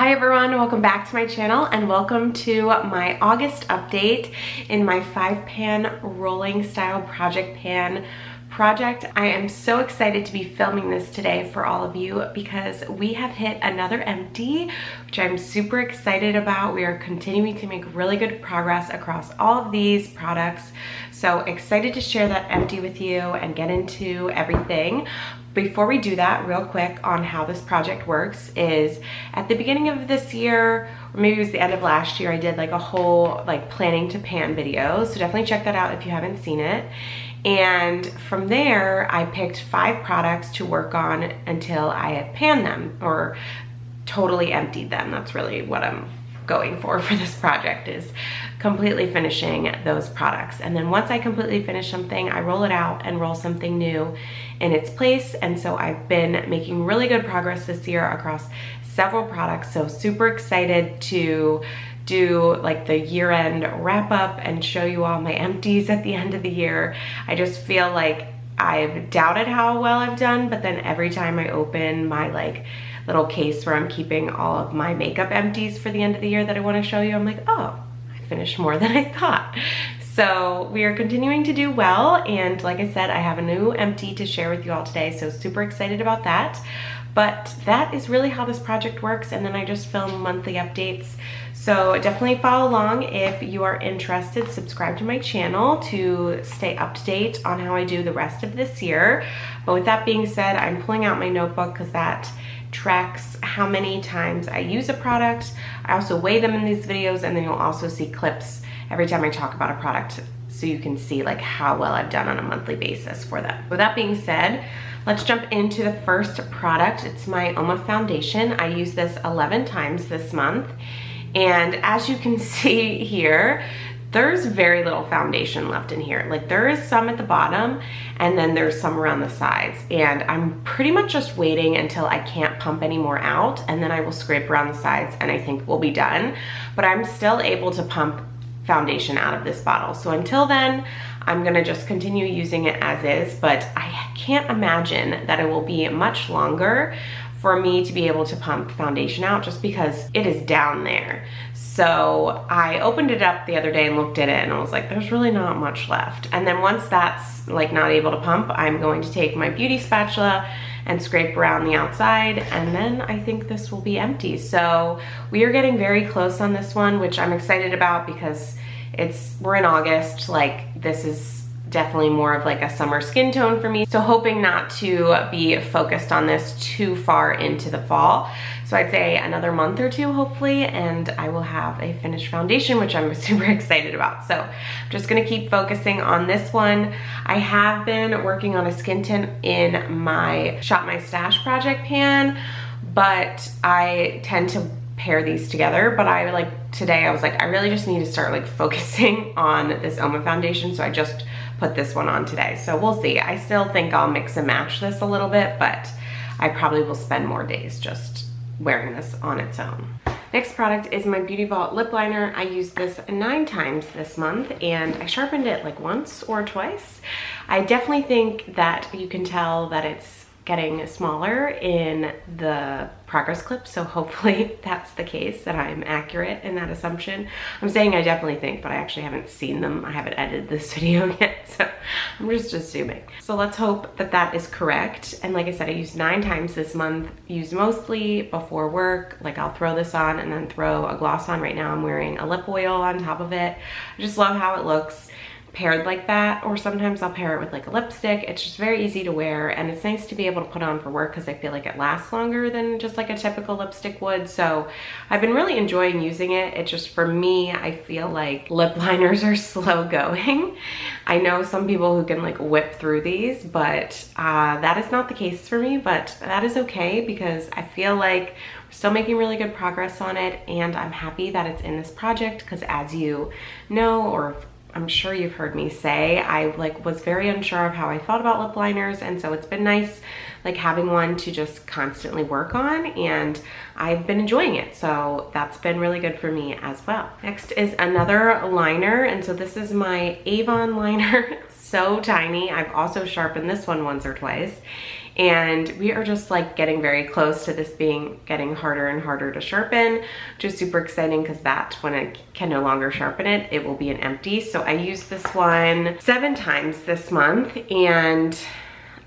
Hi everyone, welcome back to my channel and welcome to my August update in my 5-pan rolling style project pan project. I am so excited to be filming this today for all of you because we have hit another empty, which I'm super excited about. We are continuing to make really good progress across all of these products. So excited to share that empty with you and get into everything. Before we do that, real quick on how this project works is at the beginning of this year, or maybe it was the end of last year, I did like a whole planning to pan video. So definitely check that out if you haven't seen it. And from there, I picked 5 products to work on until I had panned them or totally emptied them. That's really what I'm going for this project, is completely finishing those products. And then once I completely finish something, I roll it out and roll something new in its place. And so I've been making really good progress this year across several products. So super excited to do like the year-end wrap up and show you all my empties at the end of the year. I just feel like I've doubted how well I've done, but then every time I open my little case where I'm keeping all of my makeup empties for the end of the year that I want to show you, I'm like, oh, I finished more than I thought. So we are continuing to do well, and like I said, I have a new empty to share with you all today, so super excited about that. But that is really how this project works, and then I just film monthly updates. So definitely follow along if you are interested. Subscribe to my channel to stay up to date on how I do the rest of this year. But with that being said, I'm pulling out my notebook because that tracks how many times I use a product. I also weigh them in these videos, and then you'll also see clips every time I talk about a product, so you can see how well I've done on a monthly basis for them. With that being said, let's jump into the first product. It's my Oma foundation. I used this 11 times this month, and as you can see here, there's very little foundation left in here. There is some at the bottom, and then there's some around the sides. And I'm pretty much just waiting until I can't pump any more out, and then I will scrape around the sides and I think we'll be done. But I'm still able to pump foundation out of this bottle. So until then, I'm gonna just continue using it as is, but I can't imagine that it will be much longer for me to be able to pump foundation out just because it is down there. So I opened it up the other day and looked at it and I was like, there's really not much left. And then once that's not able to pump, I'm going to take my beauty spatula and scrape around the outside, and then I think this will be empty. So we are getting very close on this one, which I'm excited about because we're in August. This is definitely more of a summer skin tone for me. So hoping not to be focused on this too far into the fall. So I'd say another month or two, hopefully, and I will have a finished foundation, which I'm super excited about. So I'm just gonna keep focusing on this one. I have been working on a skin tint in my Shop My Stash project pan, but I tend to pair these together. But today I was I really just need to start focusing on this Oma foundation, so I just put this one on today. So we'll see. I still think I'll mix and match this a little bit, but I probably will spend more days just wearing this on its own. Next product is my Beauty Vault lip liner. I used this 9 times this month, and I sharpened it once or twice. I definitely think that you can tell that it's getting smaller in the progress clip, so hopefully that's the case, that I'm accurate in that assumption. I'm saying I definitely think, but I actually haven't seen them. I haven't edited this video yet, so I'm just assuming. So let's hope that that is correct. And like I said, I used 9 times this month, used mostly before work. I'll throw this on and then throw a gloss on. Right now I'm wearing a lip oil on top of it. I just love how it looks paired like that, or sometimes I'll pair it with a lipstick. It's just very easy to wear, and it's nice to be able to put on for work because I feel like it lasts longer than just a typical lipstick would. So I've been really enjoying using it. It just, for me, I feel like lip liners are slow going. I know some people who can whip through these, but that is not the case for me, but that is okay because I feel like we're still making really good progress on it, and I'm happy that it's in this project because, as you know, or I'm sure you've heard me say, I was very unsure of how I felt about lip liners, and so it's been nice having one to just constantly work on, and I've been enjoying it, so that's been really good for me as well. Next is another liner, and so this is my Avon liner. So tiny. I've also sharpened this one once or twice, and we are just like getting very close to this getting harder and harder to sharpen, which is super exciting because that when I can no longer sharpen it, it will be an empty. So I used this one 7 times this month, and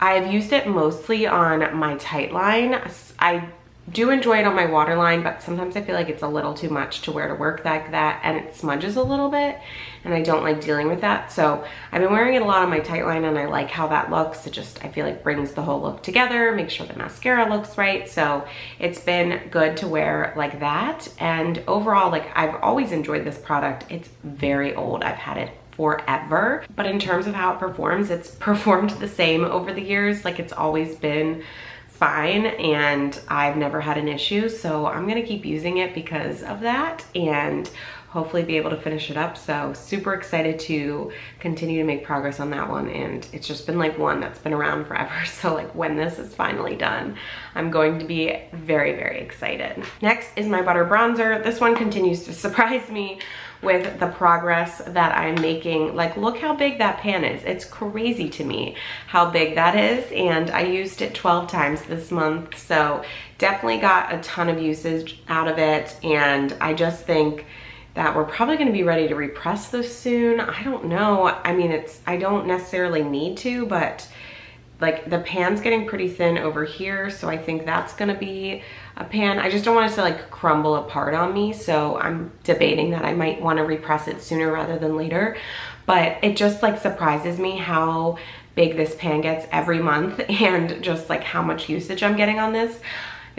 I've used it mostly on my tight line. I do enjoy it on my waterline, but sometimes I feel like it's a little too much to wear to work like that, and it smudges a little bit, and I don't like dealing with that. So I've been wearing it a lot on my tight line, and I like how that looks. It just, I feel like brings the whole look together, make sure the mascara looks right. So it's been good to wear like that. And overall, like, I've always enjoyed this product. It's very old. I've had it forever, but in terms of how it performs, it's performed the same over the years. Like, it's always been fine, and I've never had an issue. So I'm gonna keep using it because of that, and hopefully be able to finish it up. So super excited to continue to make progress on that one. And it's just been like one that's been around forever. So like when this is finally done, I'm going to be very, very excited. Next is my butter bronzer. This one continues to surprise me with the progress that I'm making. Like, look how big that pan is. It's crazy to me how big that is. And I used it 12 times this month. So definitely got a ton of usage out of it. And I just think that we're probably gonna be ready to repress this soon. I don't know. I mean, I don't necessarily need to, but like the pan's getting pretty thin over here. So I think that's gonna be a pan. I just don't want it to like crumble apart on me. So I'm debating that I might wanna repress it sooner rather than later. But it just like surprises me how big this pan gets every month, and just like how much usage I'm getting on this.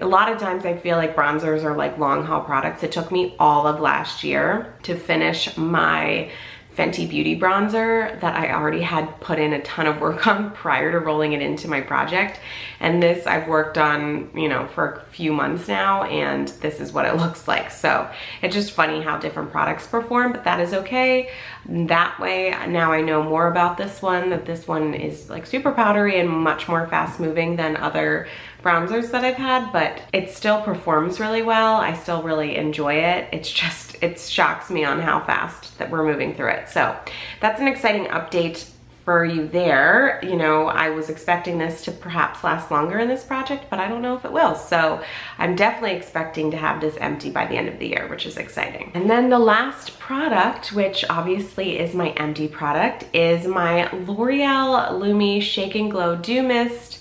A lot of times I feel like bronzers are like long haul products. It took me all of last year to finish my Fenty Beauty bronzer that I already had put in a ton of work on prior to rolling it into my project. And this I've worked on, you know, for a few months now, and this is what it looks like. So it's just funny how different products perform, but that is okay. That way, now I know more about this one, that this one is like super powdery and much more fast moving than other bronzers that I've had, but it still performs really well. I still really enjoy it. It's just, it shocks me on how fast that we're moving through it. So that's an exciting update for you there. You know, I was expecting this to perhaps last longer in this project, but I don't know if it will. So I'm definitely expecting to have this empty by the end of the year, which is exciting. And then the last product, which obviously is my empty product, is my L'Oreal Lumi Shake and Glow Dew Mist.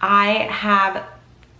I have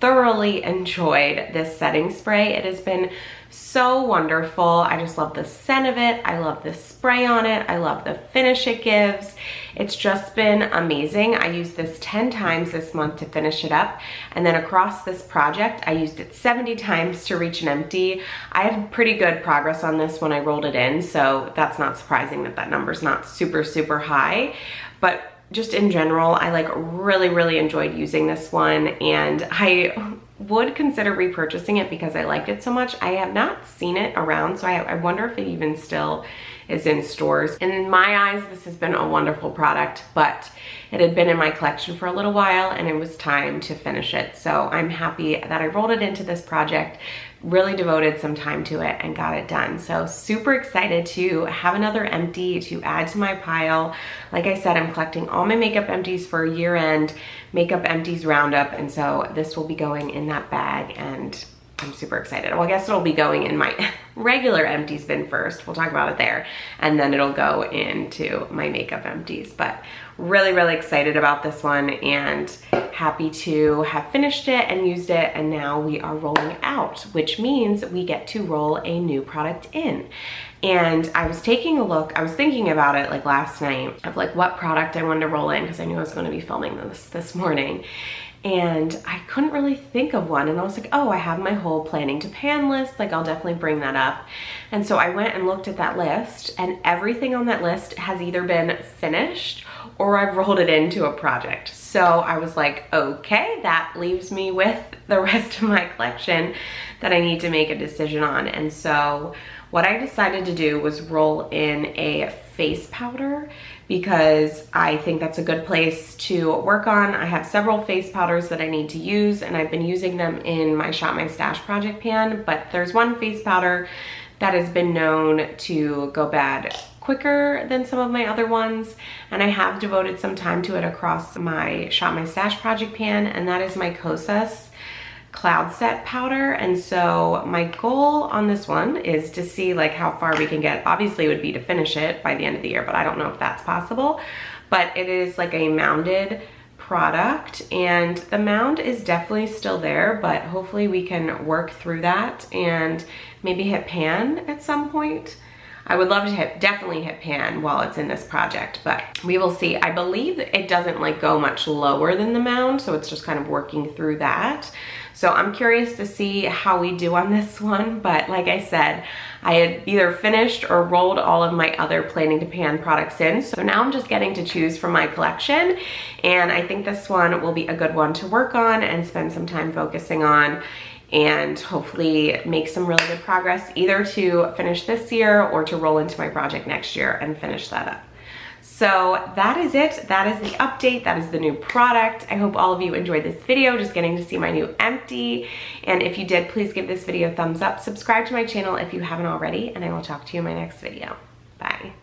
thoroughly enjoyed this setting spray. It has been so wonderful. I just love the scent of it. I love the spray on it. I love the finish it gives. It's just been amazing. I used this 10 times this month to finish it up. And then across this project, I used it 70 times to reach an empty. I had pretty good progress on this when I rolled it in. So that's not surprising that that number's not super, super high. But just in general, I like really enjoyed using this one, and I would consider repurchasing it because I liked it so much. I have not seen it around, so I wonder if it even still is in stores. In my eyes, this has been a wonderful product, but it had been in my collection for a little while and it was time to finish it. So I'm happy that I rolled it into this project, really devoted some time to it and got it done. So super excited to have another empty to add to my pile. Like I said, I'm collecting all my makeup empties for a year-end makeup empties roundup, and so this will be going in that bag, and I'm super excited. Well, I guess it'll be going in my regular empties bin first. We'll talk about it there. And then it'll go into my makeup empties. But really excited about this one and happy to have finished it and used it. And now we are rolling out, which means we get to roll a new product in. And I was taking a look, I was thinking about it like last night of like what product I wanted to roll in because I knew I was going to be filming this morning. And I couldn't really think of one, and I was like, oh, I have my whole planning to pan list, like I'll definitely bring that up. And so I went and looked at that list, and everything on that list has either been finished or I've rolled it into a project. So I was like, okay, that leaves me with the rest of my collection that I need to make a decision on. And so what I decided to do was roll in a face powder because I think that's a good place to work on. I have several face powders that I need to use, and I've been using them in my Shop My Stash project pan, but there's one face powder that has been known to go bad quicker than some of my other ones, and I have devoted some time to it across my Shop My Stash project pan, and that is my Kosas Cloud Set powder. And so my goal on this one is to see like how far we can get. Obviously it would be to finish it by the end of the year, but I don't know if that's possible. But it is like a mounded product, and the mound is definitely still there, but hopefully we can work through that and maybe hit pan at some point. I would love to definitely hit pan while it's in this project, but we will see. I believe it doesn't like go much lower than the mound, so it's just kind of working through that. So I'm curious to see how we do on this one, but like I said, I had either finished or rolled all of my other Planning to Pan products in, so now I'm just getting to choose from my collection, and I think this one will be a good one to work on and spend some time focusing on, and hopefully make some really good progress, either to finish this year or to roll into my project next year and finish that up. So that is it. That is the update. That is the new product. I hope all of you enjoyed this video, just getting to see my new empty. And if you did, please give this video a thumbs up. Subscribe to my channel if you haven't already, and I will talk to you in my next video. Bye.